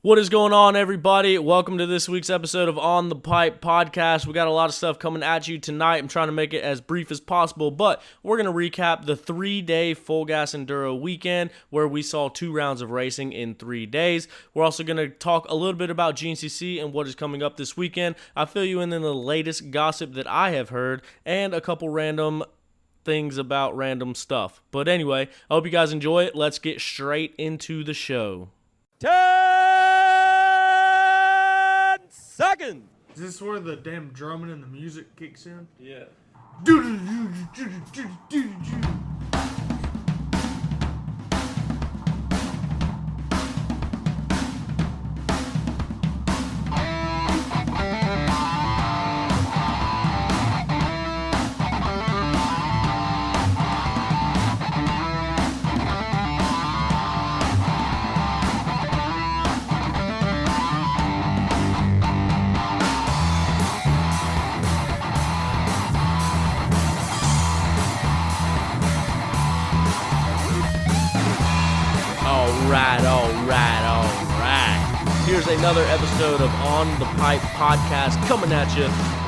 What is going on, everybody? Welcome to this week's episode of On the Pipe Podcast. We got a lot of stuff coming at you tonight. I'm trying to make it as brief as possible, but we're going to recap the 3-day full gas Enduro weekend where we saw 2 rounds of racing in 3 days. We're also going to talk a little bit about GNCC and what is coming up this weekend. I'll fill you in the latest gossip that I have heard and a couple random things about random stuff. But anyway, I hope you guys enjoy it. Let's get straight into the show. 10 seconds. Is this where the damn drumming and the music kicks in? Yeah. All right. Here's another episode of On the Pipe Podcast coming at you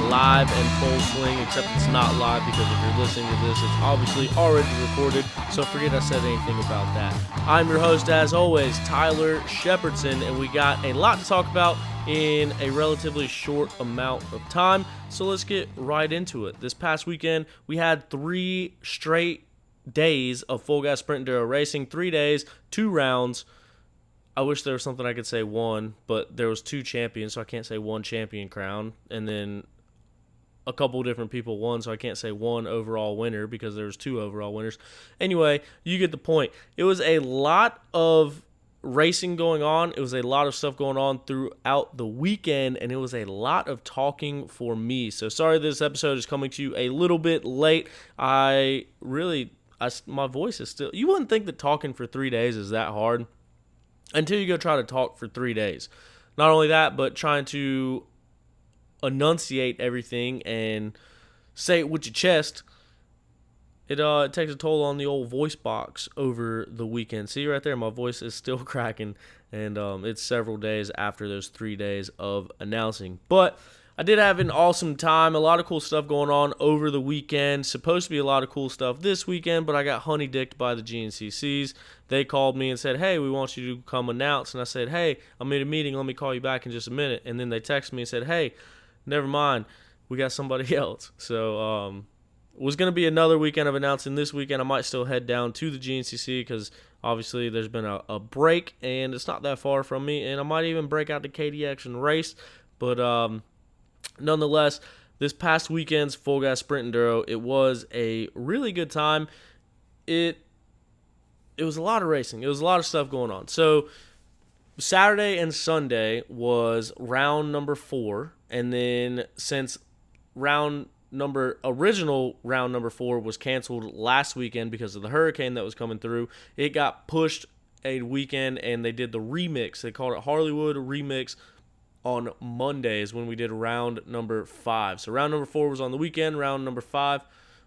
live and full swing, except it's not live because if you're listening to this, it's obviously already recorded, so forget I said anything about that. I'm your host, as always, Tyler Shepherdson, and we got a lot to talk about in a relatively short amount of time, so let's get right into it. This past weekend, we had 3 straight days of full gas sprint enduro racing. 3 days, 2 rounds. I wish there was something I could say one, but there was 2 champions, so I can't say one champion crown. And then a couple different people won, so I can't say one overall winner because there was 2 overall winners. Anyway, you get the point. It was a lot of racing going on. It was a lot of stuff going on throughout the weekend, and it was a lot of talking for me. So sorry this episode is coming to you a little bit late. My voice is still... You wouldn't think that talking for 3 days is that hard until you go try to talk for 3 days. Not only that, but trying to enunciate everything and say it with your chest, it takes a toll on the old voice box over the weekend. See right there, my voice is still cracking, and it's several days after those 3 days of announcing. But I did have an awesome time. A lot of cool stuff going on over the weekend. Supposed to be a lot of cool stuff this weekend, but I got honey-dicked by the GNCCs. They called me and said, hey, we want you to come announce. And I said, hey, I'm in a meeting. Let me call you back in just a minute. And then they texted me and said, hey, never mind. We got somebody else. So it was going to be another weekend of announcing. This weekend I might still head down to the GNCC because obviously there's been a break, and it's not that far from me. And I might even break out to KDX and race. But nonetheless, this past weekend's Full Gas Sprint Enduro, it was a really good time. It was a lot of racing. It was a lot of stuff going on. So Saturday and Sunday was round number 4, and then since original round number 4 was canceled last weekend because of the hurricane that was coming through, it got pushed a weekend, and they did the remix. They called it Harleywood Remix on Mondays when we did round number 5. So round number 4 was on the weekend. Round number 5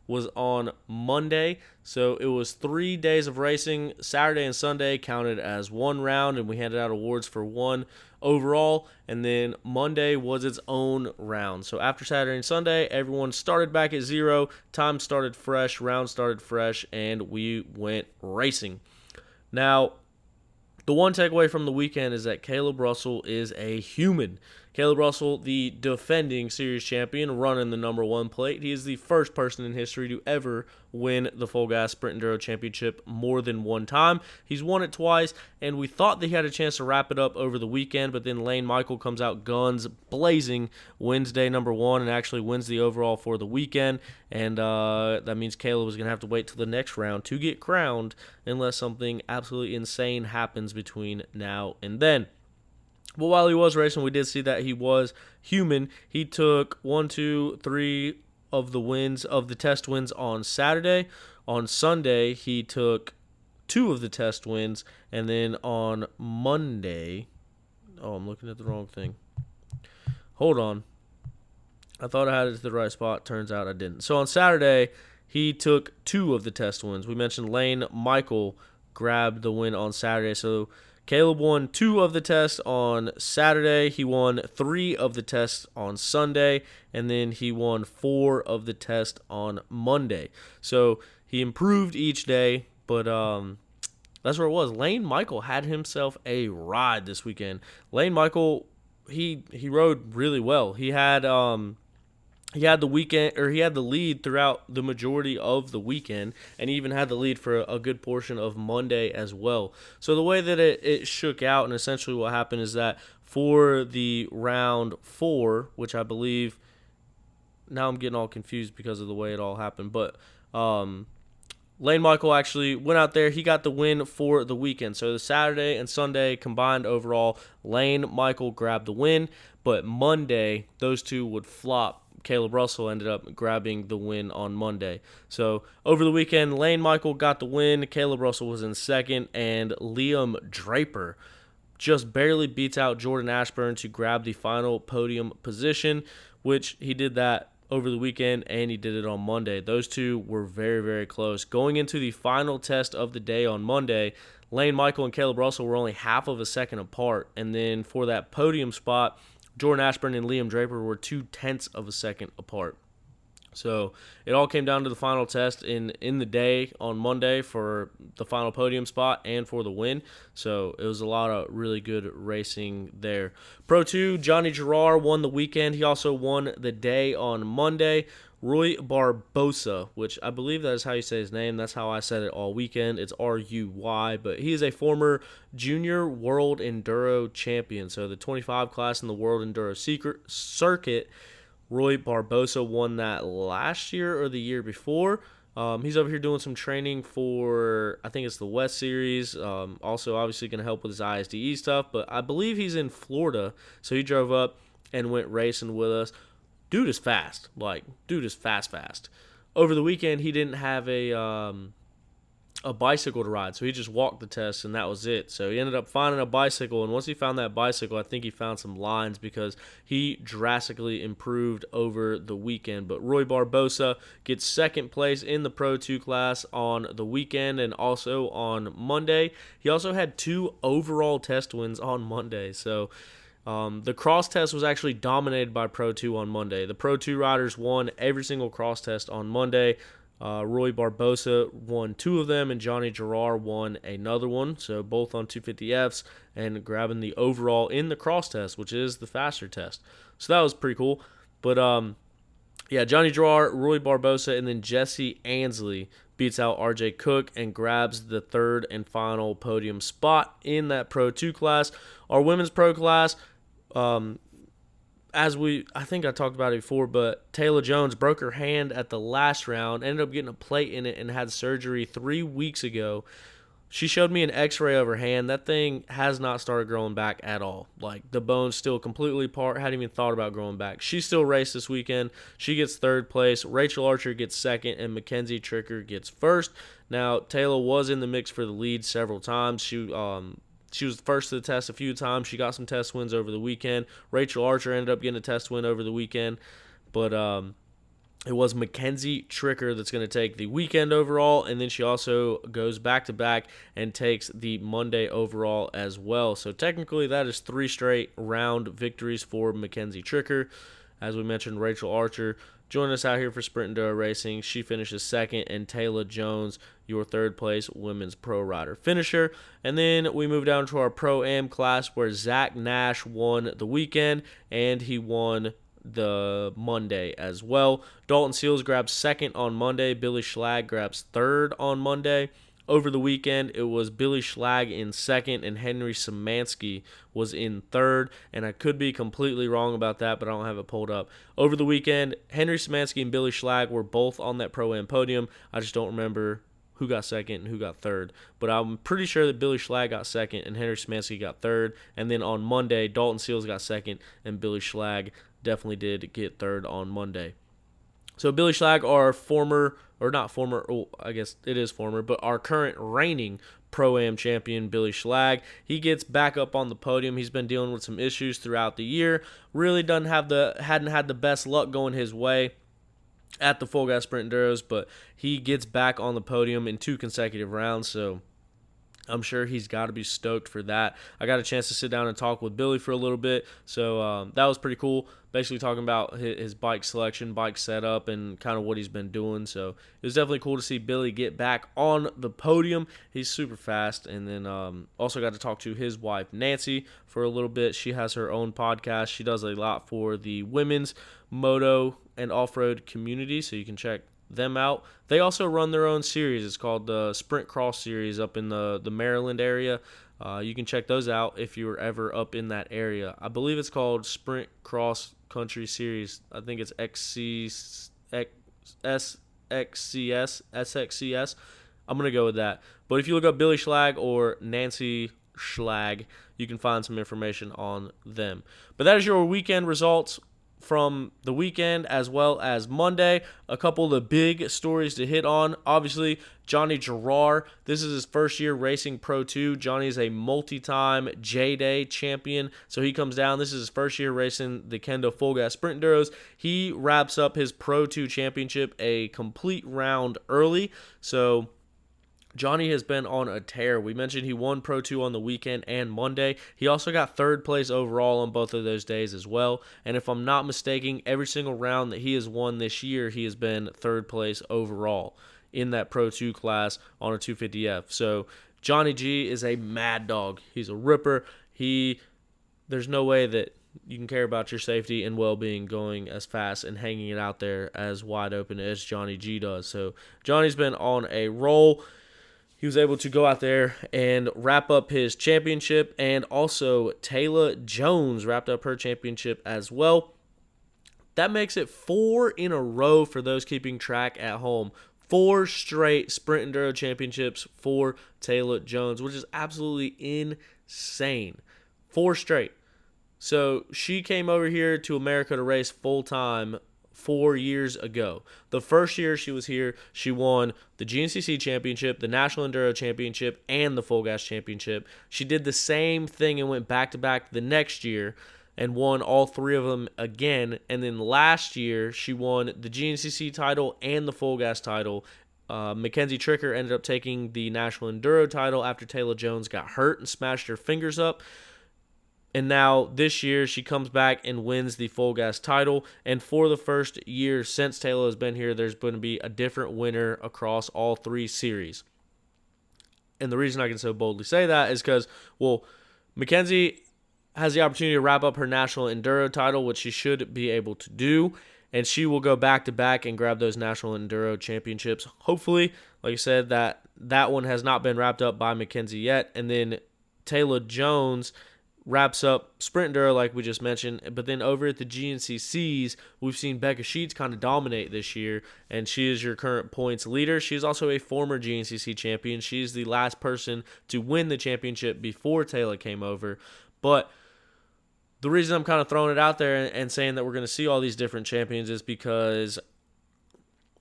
was on Monday. So it was 3 days of racing. Saturday and Sunday counted as 1 round, and we handed out awards for 1 overall. And then Monday was its own round. So after Saturday and Sunday, everyone started back at 0. Time started fresh. Round started fresh, and we went racing. Now, the one takeaway from the weekend is that Caleb Russell is a human. Caleb Russell, the defending series champion, running the number 1 plate. He is the first person in history to ever win the Full Gas Sprint Enduro Championship more than 1 time. He's won it twice, and we thought that he had a chance to wrap it up over the weekend, but then Lane Michael comes out guns blazing, wins day number 1, and actually wins the overall for the weekend. And that means Caleb is going to have to wait till the next round to get crowned unless something absolutely insane happens between now and then. But while he was racing, we did see that he was human. He took 1, 2, 3 of the wins, of the test wins on Saturday. On Sunday, he took 2 of the test wins. And then on Monday, I'm looking at the wrong thing. Hold on. I thought I had it to the right spot. Turns out I didn't. So on Saturday, he took 2 of the test wins. We mentioned Lane Michael grabbed the win on Saturday. So Caleb won 2 of the tests on Saturday. He won 3 of the tests on Sunday, and then he won 4 of the tests on Monday. So he improved each day, but that's where it was. Lane Michael had himself a ride this weekend. Lane Michael, he rode really well. He had the lead throughout the majority of the weekend, and he even had the lead for a good portion of Monday as well. So the way that it shook out, and essentially what happened is that for the round 4, which I believe, now I'm getting all confused because of the way it all happened, but Lane Michael actually went out there. He got the win for the weekend. So the Saturday and Sunday combined overall, Lane Michael grabbed the win, but Monday, those two would flop. Caleb Russell ended up grabbing the win on Monday. So over the weekend, Lane Michael got the win. Caleb Russell was in second, and Liam Draper just barely beats out Jordan Ashburn to grab the final podium position, which he did that over the weekend, and he did it on Monday. Those two were very, very close. Going into the final test of the day on Monday, Lane Michael and Caleb Russell were only half of a second apart, and then for that podium spot, Jordan Ashburn and Liam Draper were 0.2 of a second apart. So it all came down to the final test in the day on Monday for the final podium spot and for the win. So it was a lot of really good racing there. Pro 2, Johnny Gerard won the weekend. He also won the day on Monday. Roy Barbosa, which I believe that is how you say his name. That's how I said it all weekend. It's R-U-Y, but he is a former junior world enduro champion. So the 25 class in the world enduro circuit, Roy Barbosa won that last year or the year before. He's over here doing some training for, I think it's the West Series. Also, obviously, going to help with his ISDE stuff. But I believe he's in Florida. So he drove up and went racing with us. Dude is fast. Dude is fast. Over the weekend, he didn't have a bicycle to ride, so he just walked the test, and that was it. So he ended up finding a bicycle, and once he found that bicycle, I think he found some lines because he drastically improved over the weekend. But Roy Barbosa gets second place in the Pro 2 class on the weekend and also on Monday. He also had 2 overall test wins on Monday, so the cross test was actually dominated by Pro 2 on Monday. The Pro 2 riders won every single cross test on Monday. Roy Barbosa won 2 of them, and Johnny Gerard won another one. So both on 250Fs and grabbing the overall in the cross test, which is the faster test. So that was pretty cool. But yeah, Johnny Gerard, Roy Barbosa, and then Jesse Ansley beats out RJ Cook and grabs the third and final podium spot in that Pro 2 class. Our women's pro class, I think I talked about it before, but Taylor Jones broke her hand at the last round, ended up getting a plate in it, and had surgery 3 weeks ago. She showed me an x-ray of her hand. That thing has not started growing back at all. The bone's still completely apart, hadn't even thought about growing back. She still raced this weekend. She gets third place. Rachel Archer gets second, and Mackenzie Tricker gets first. Now, Taylor was in the mix for the lead several times. She was first to the test a few times. She got some test wins over the weekend. Rachel Archer ended up getting a test win over the weekend. But it was Mackenzie Tricker that's going to take the weekend overall, and then she also goes back-to-back and takes the Monday overall as well. So technically that is 3 straight round victories for Mackenzie Tricker. As we mentioned, Rachel Archer joined us out here for Sprint Enduro Racing. She finishes second, and Taylor Jones, your third place women's pro rider finisher. And then we move down to our Pro-Am class where Zach Nash won the weekend, and he won the Monday as well. Dalton Seals grabs second on Monday. Billy Schlag grabs third on Monday. Over the weekend, it was Billy Schlag in second and Henry Szymanski was in third. And I could be completely wrong about that, but I don't have it pulled up. Over the weekend, Henry Szymanski and Billy Schlag were both on that Pro-Am podium. I just don't remember who got second and who got third. But I'm pretty sure that Billy Schlag got second and Henry Szymanski got third. And then on Monday, Dalton Seals got second and Billy Schlag definitely did get third on Monday. So Billy Schlag, our former, or not former, oh, I guess it is former, but our current reigning Pro-Am champion, Billy Schlag, he gets back up on the podium. He's been dealing with some issues throughout the year. Really hadn't had the best luck going his way at the Full Gas Sprint Enduros, but he gets back on the podium in 2 consecutive rounds. So I'm sure he's got to be stoked for that. I got a chance to sit down and talk with Billy for a little bit, so that was pretty cool. Basically talking about his bike selection, bike setup, and kind of what he's been doing. So it was definitely cool to see Billy get back on the podium. He's super fast. And then also got to talk to his wife, Nancy, for a little bit. She has her own podcast. She does a lot for the women's moto and off-road community, so you can check them out. They also run their own series. It's called the Sprint Cross Series up in the Maryland area. You can check those out if you were ever up in that area. I believe it's called Sprint Cross Country Series. I think it's SXCS. I'm going to go with that. But if you look up Billy Schlag or Nancy Schlag, you can find some information on them. But that is your weekend results from the weekend as well as Monday. A couple of the big stories to hit on. Obviously, Johnny Gerard. This is his first year racing Pro 2. Johnny is a multi-time J-Day champion, so he comes down. This is his first year racing the Kendo Full Gas Sprint Enduros. He wraps up his Pro 2 championship a complete round early, so Johnny has been on a tear. We mentioned he won Pro 2 on the weekend and Monday. He also got third place overall on both of those days as well. And if I'm not mistaken, every single round that he has won this year, he has been third place overall in that Pro 2 class on a 250F. So Johnny G is a mad dog. He's a ripper. There's no way that you can care about your safety and well-being going as fast and hanging it out there as wide open as Johnny G does. So Johnny's been on a roll. He was able to go out there and wrap up his championship, and also Taylor Jones wrapped up her championship as well. That makes it 4 in a row for those keeping track at home. 4 straight Sprint Enduro championships for Taylor Jones, which is absolutely insane. 4 straight. So she came over here to America to race full-time 4 years ago. The first year she was here, she won the GNCC Championship, the National Enduro Championship, and the Full Gas Championship. She did the same thing and went back-to-back the next year and won all 3 of them again. And then last year, she won the GNCC title and the Full Gas title. Mackenzie Tricker ended up taking the National Enduro title after Taylor Jones got hurt and smashed her fingers up. And now this year she comes back and wins the Full Gas title. And for the first year since Taylor has been here, there's going to be a different winner across all 3 series. And the reason I can so boldly say that is because, well, Mackenzie has the opportunity to wrap up her National Enduro title, which she should be able to do. And she will go back-to-back and grab those National Enduro championships. Hopefully, like I said, that one has not been wrapped up by Mackenzie yet. And then Taylor Jones wraps up Sprint Enduro like we just mentioned, but then over at the GNCCs, we've seen Becca Sheets kind of dominate this year, and she is your current points leader. She's also a former GNCC champion. She's the last person to win the championship before Taylor came over, but the reason I'm kind of throwing it out there and saying that we're going to see all these different champions is because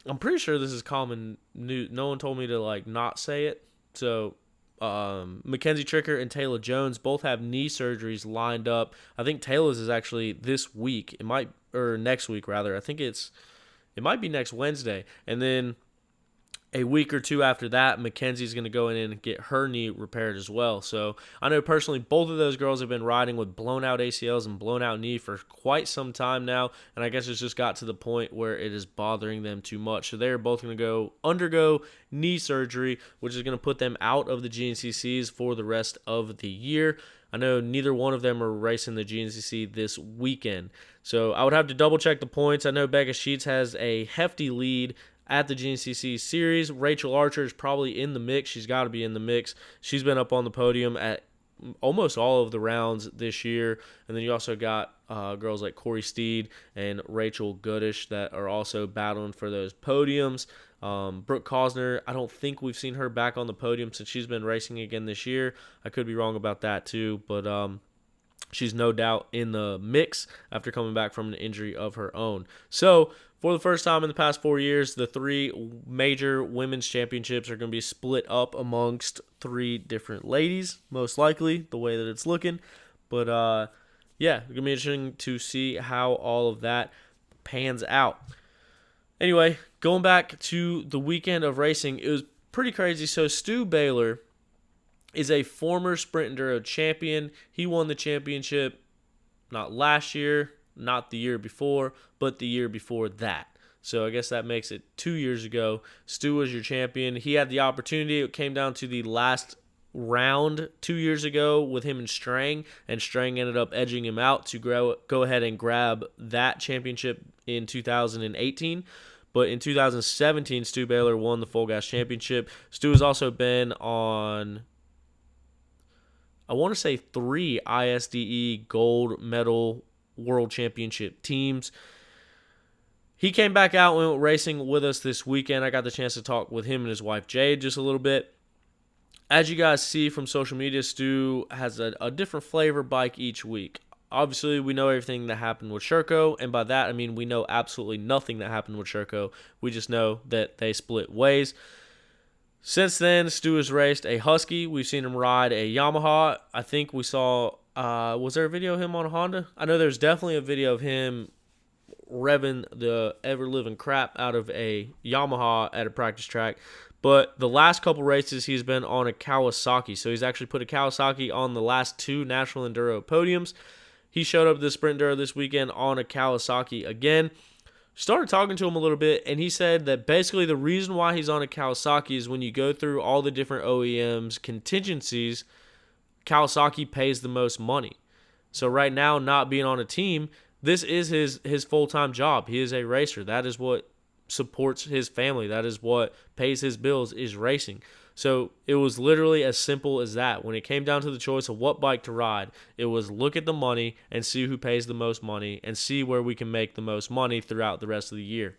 I'm pretty sure this is common news. No one told me to not say it, so Mackenzie Tricker and Taylor Jones both have knee surgeries lined up. I think Taylor's is actually this week. Next week rather. I think it might be next Wednesday. And then a week or 2 after that, Mackenzie's going to go in and get her knee repaired as well. So I know personally both of those girls have been riding with blown out ACLs and blown out knee for quite some time now, and I guess it's just got to the point where it is bothering them too much. So they're both going to undergo knee surgery, which is going to put them out of the GNCCs for the rest of the year. I know neither one of them are racing the GNCC this weekend. So I would have to double check the points. I know Becca Sheets has a hefty lead at the GNCC series. Rachel Archer is probably in the mix. She's got to be in the mix. She's been up on the podium at almost all of the rounds this year. And then you also got girls like Corey Steed and Rachel Goodish that are also battling for those podiums. Brooke Cosner, I don't think we've seen her back on the podium since she's been racing again this year. I could be wrong about that too, but she's no doubt in the mix after coming back from an injury of her own. So for the first time in the past 4 years, the 3 major women's championships are going to be split up amongst 3 different ladies, most likely, the way that it's looking. But, yeah, it's going to be interesting to see how all of that pans out. Anyway, going back to the weekend of racing, it was pretty crazy. So Stu Baylor is a former Sprint Enduro champion. He won the championship not last year, not the year before, but the year before that. So I guess that makes it 2 years ago. Stu was your champion. He had the opportunity. It came down to the last round 2 years ago with him and Strang ended up edging him out to go ahead and grab that championship in 2018. But in 2017, Stu Baylor won the Full Gas Championship. Stu has also been on, I want to say, 3 ISDE gold medal world championship teams. He came back out and went racing with us this weekend. I got the chance to talk with him and his wife Jade just a little bit. As you guys see from social media, Stu has a different flavor bike each week. Obviously, we know everything that happened with Sherco, and by that I mean we know absolutely nothing that happened with Sherco. We just know that they split ways. Since then, Stu has raced a Husky. We've seen him ride a Yamaha. I think we saw, was there a video of him on a Honda? I know there's definitely a video of him revving the ever-living crap out of a Yamaha at a practice track. But the last couple races, he's been on a Kawasaki. So he's actually put a Kawasaki on the last 2 National Enduro podiums. He showed up to the Sprint Enduro this weekend on a Kawasaki again. Started talking to him a little bit, and he said that basically the reason why he's on a Kawasaki is when you go through all the different OEMs contingencies, Kawasaki pays the most money. So right now, not being on a team, this is his full-time job. He is a racer. That is what supports his family. That is what pays his bills, is racing. So it was literally as simple as that. When it came down to the choice of what bike to ride, it was look at the money and see who pays the most money and see where we can make the most money throughout the rest of the year.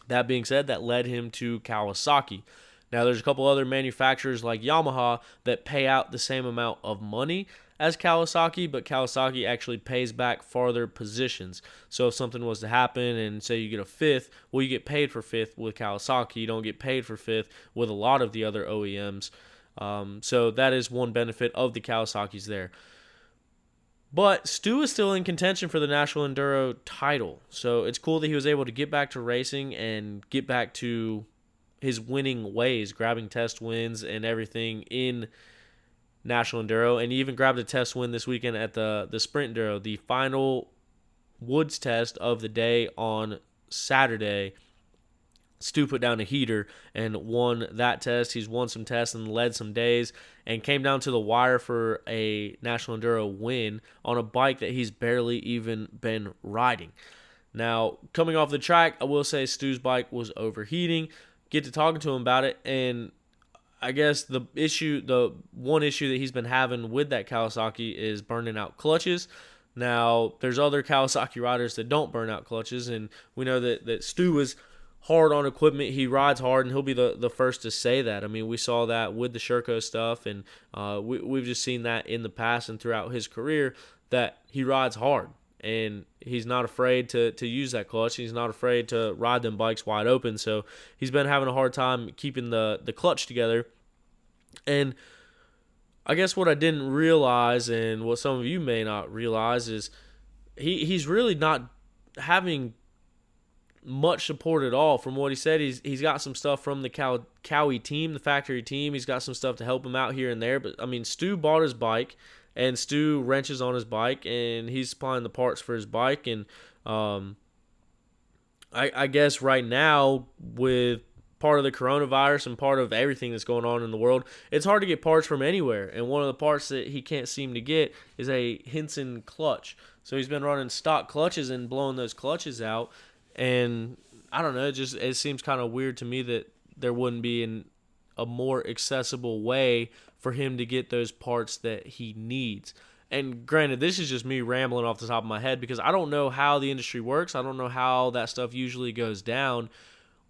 That being said, that led him to Kawasaki. Now, there's a couple other manufacturers like Yamaha that pay out the same amount of money as Kawasaki, but Kawasaki actually pays back farther positions. So if something was to happen and say you get a 5th, well, you get paid for 5th with Kawasaki. You don't get paid for 5th with a lot of the other OEMs. So that is one benefit of the Kawasaki's there. But Stu is still in contention for the National Enduro title. So it's cool that he was able to get back to racing and get back to his winning ways, grabbing test wins and everything in National Enduro, and he even grabbed a test win this weekend at the Sprint Enduro, the final woods test of the day on Saturday. Stu put down a heater and won that test. He's won some tests and led some days and came down to the wire for a National Enduro win on a bike that he's barely even been riding. Now, coming off the track, I will say Stu's bike was overheating. Get to talking to him about it, and I guess the one issue that he's been having with that Kawasaki is burning out clutches. Now, there's other Kawasaki riders that don't burn out clutches, and we know that Stu is hard on equipment. He rides hard, and he'll be the first to say that. I mean, we saw that with the Sherco stuff, and we've just seen that in the past and throughout his career that he rides hard, and he's not afraid to use that clutch. He's not afraid to ride them bikes wide open. So he's been having a hard time keeping the clutch together. And I guess what I didn't realize, and what some of you may not realize, is he's really not having much support at all. From what he said, he's got some stuff from the Cowie team, the factory team. He's got some stuff to help him out here and there. But I mean, Stu bought his bike, and Stu wrenches on his bike, and he's supplying the parts for his bike. And I guess right now, with part of the coronavirus and part of everything that's going on in the world, it's hard to get parts from anywhere. And one of the parts that he can't seem to get is a Hinson clutch. So he's been running stock clutches and blowing those clutches out. And I don't know, it seems kind of weird to me that there wouldn't be a more accessible way for him to get those parts that he needs. And granted, this is just me rambling off the top of my head because I don't know how the industry works. I don't know how that stuff usually goes down.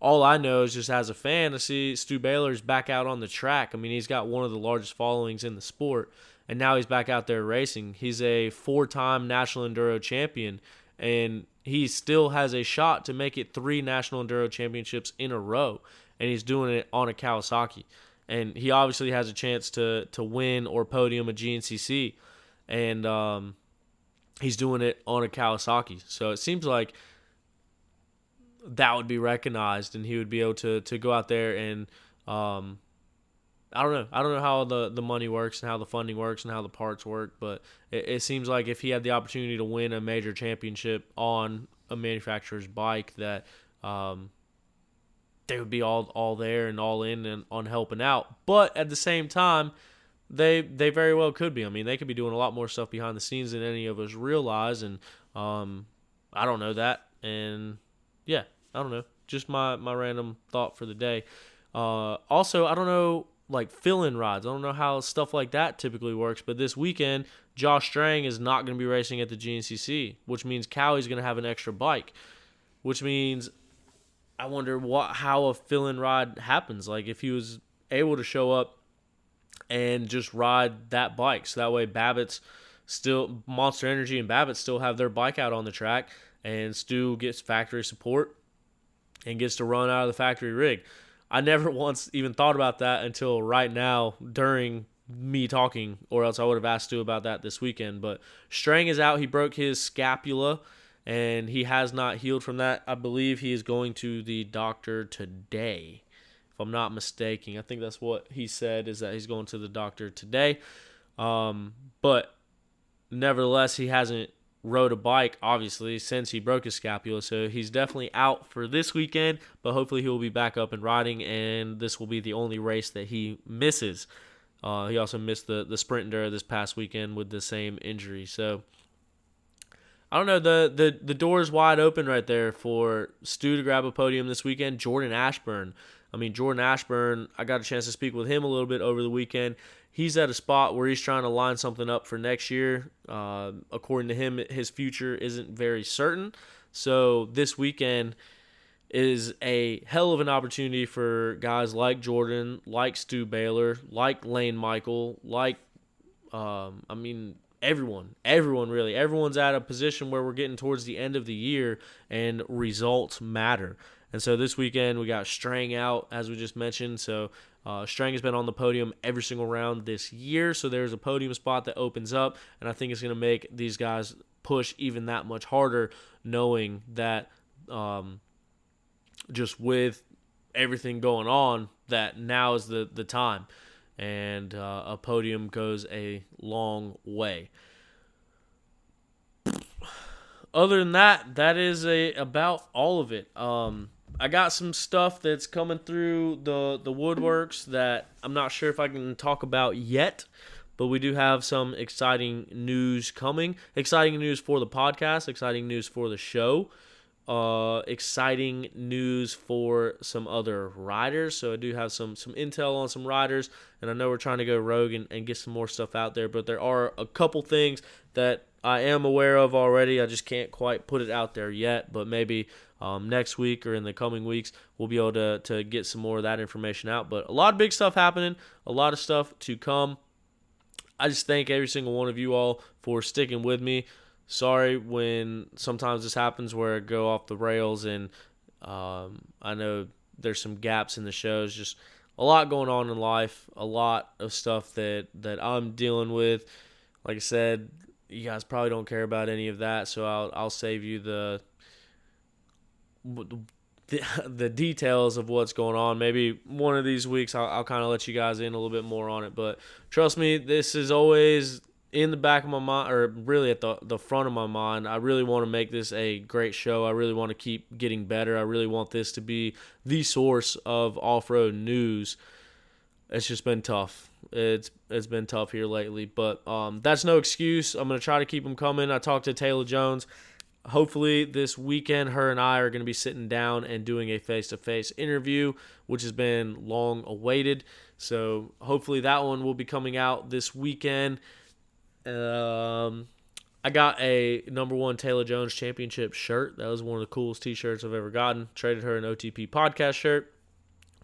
All I know is just as a fan, to see Stu Baylor's back out on the track. I mean, he's got one of the largest followings in the sport, and now he's back out there racing. He's a 4-time National Enduro champion, and he still has a shot to make it 3 National Enduro championships in a row, and he's doing it on a Kawasaki. And he obviously has a chance to win or podium a GNCC, and he's doing it on a Kawasaki. So it seems like that would be recognized, and he would be able to go out there and I don't know. I don't know how the money works and how the funding works and how the parts work, but it seems like if he had the opportunity to win a major championship on a manufacturer's bike, that they would be all there and all in and on helping out. But at the same time, they very well could be. I mean, they could be doing a lot more stuff behind the scenes than any of us realize, and I don't know that. And yeah, I don't know. Just my random thought for the day. Also, I don't know, like fill-in rides. I don't know how stuff like that typically works, but this weekend, Josh Strang is not going to be racing at the GNCC, which means Cowie's going to have an extra bike, which means I wonder how a fill-in ride happens. Like if he was able to show up and just ride that bike, so that way Babbitt's still Monster Energy and Babbitt still have their bike out on the track, and Stu gets factory support and gets to run out of the factory rig. I never once even thought about that until right now during me talking, or else I would have asked Stu about that this weekend. But Strang is out. He broke his scapula, and he has not healed from that. I believe he is going to the doctor today, if I'm not mistaken. I think that's what he said, is that he's going to the doctor today. But nevertheless, he hasn't rode a bike, obviously, since he broke his scapula, so he's definitely out for this weekend, but hopefully he will be back up and riding, and this will be the only race that he misses. He also missed the Sprint Enduro this past weekend with the same injury, so I don't know, the door is wide open right there for Stu to grab a podium this weekend. Jordan Ashburn, I got a chance to speak with him a little bit over the weekend. He's at a spot where he's trying to line something up for next year. According to him, his future isn't very certain. So this weekend is a hell of an opportunity for guys like Jordan, like Stu Baylor, like Lane Michael, like, everyone really. Everyone's at a position where we're getting towards the end of the year and results matter. And so this weekend we got Strang out, as we just mentioned. So Strang has been on the podium every single round this year. So there's a podium spot that opens up, and I think it's going to make these guys push even that much harder, knowing that just with everything going on, that now is the time. And a podium goes a long way. Other than that, that is about all of it. I got some stuff that's coming through the woodworks that I'm not sure if I can talk about yet, but we do have some exciting news coming. Exciting news for the podcast, exciting news for the show, exciting news for some other riders. So I do have some intel on some riders, and I know we're trying to go rogue and get some more stuff out there, but there are a couple things that I am aware of already. I just can't quite put it out there yet, but maybe next week or in the coming weeks we'll be able to get some more of that information out. But a lot of big stuff happening, a lot of stuff to come. I just thank every single one of you all for sticking with me. Sorry when sometimes this happens where I go off the rails, and I know there's some gaps in the shows. Just a lot going on in life, a lot of stuff that I'm dealing with. Like I said, you guys probably don't care about any of that, so I'll save you the details of what's going on. Maybe one of these weeks I'll kind of let you guys in a little bit more on it. But trust me, this is always in the back of my mind, or really at the front of my mind. I really want to make this a great show. I really want to keep getting better. I really want this to be the source of off-road news. It's just been tough. It's been tough here lately, but that's no excuse. I'm going to try to keep them coming. I talked to Taylor Jones. Hopefully this weekend, her and I are going to be sitting down and doing a face-to-face interview, which has been long awaited. So hopefully that one will be coming out this weekend. I got a number 1 Taylor Jones Championship shirt. That was one of the coolest t-shirts I've ever gotten. Traded her an OTP podcast shirt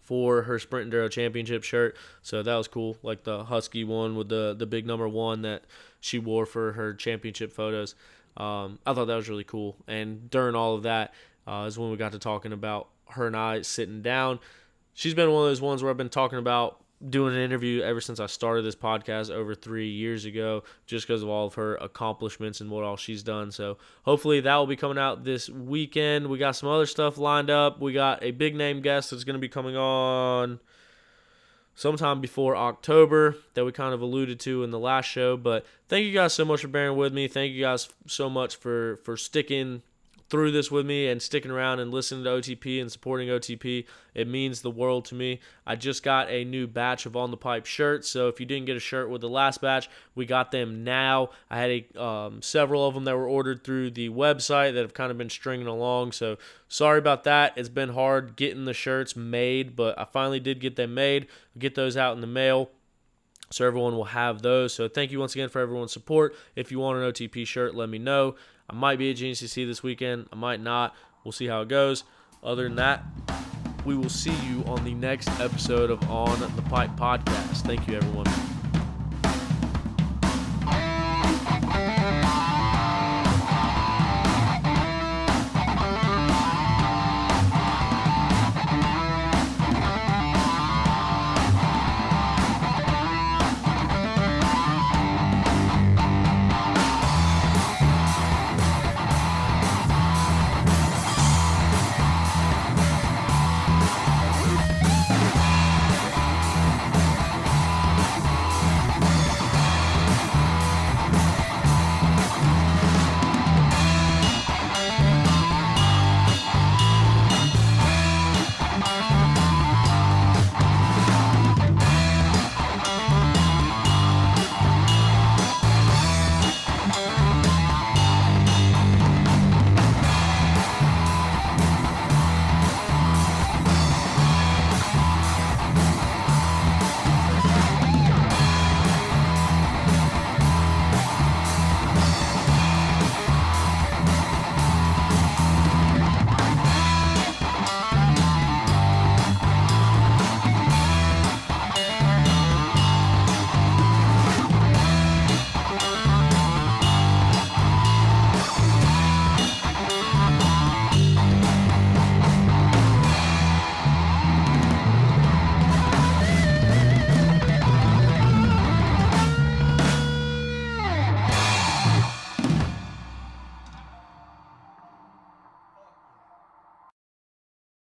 for her Sprint Enduro Championship shirt. So that was cool, like the Husky one with the big number 1 that she wore for her championship photos. I thought that was really cool. And during all of that is when we got to talking about her and I sitting down. She's been one of those ones where I've been talking about doing an interview ever since I started this podcast over 3 years ago, just because of all of her accomplishments and what all she's done. So hopefully that will be coming out this weekend. We got some other stuff lined up. We got a big name guest that's going to be coming on sometime before October that we kind of alluded to in the last show. But thank you guys so much for bearing with me. Thank you guys so much for sticking through this with me and sticking around and listening to OTP and supporting OTP. It means the world to me. I just got a new batch of On the Pipe shirts, so if you didn't get a shirt with the last batch, we got them now. I had several of them that were ordered through the website that have kind of been stringing along, so sorry about that. It's been hard getting the shirts made, but I finally did get them made. I'll get those out in the mail, so everyone will have those. So thank you once again for everyone's support. If you want an OTP shirt, let me know. I might be at GNCC this weekend. I might not. We'll see how it goes. Other than that, we will see you on the next episode of On the Pipe Podcast. Thank you, everyone.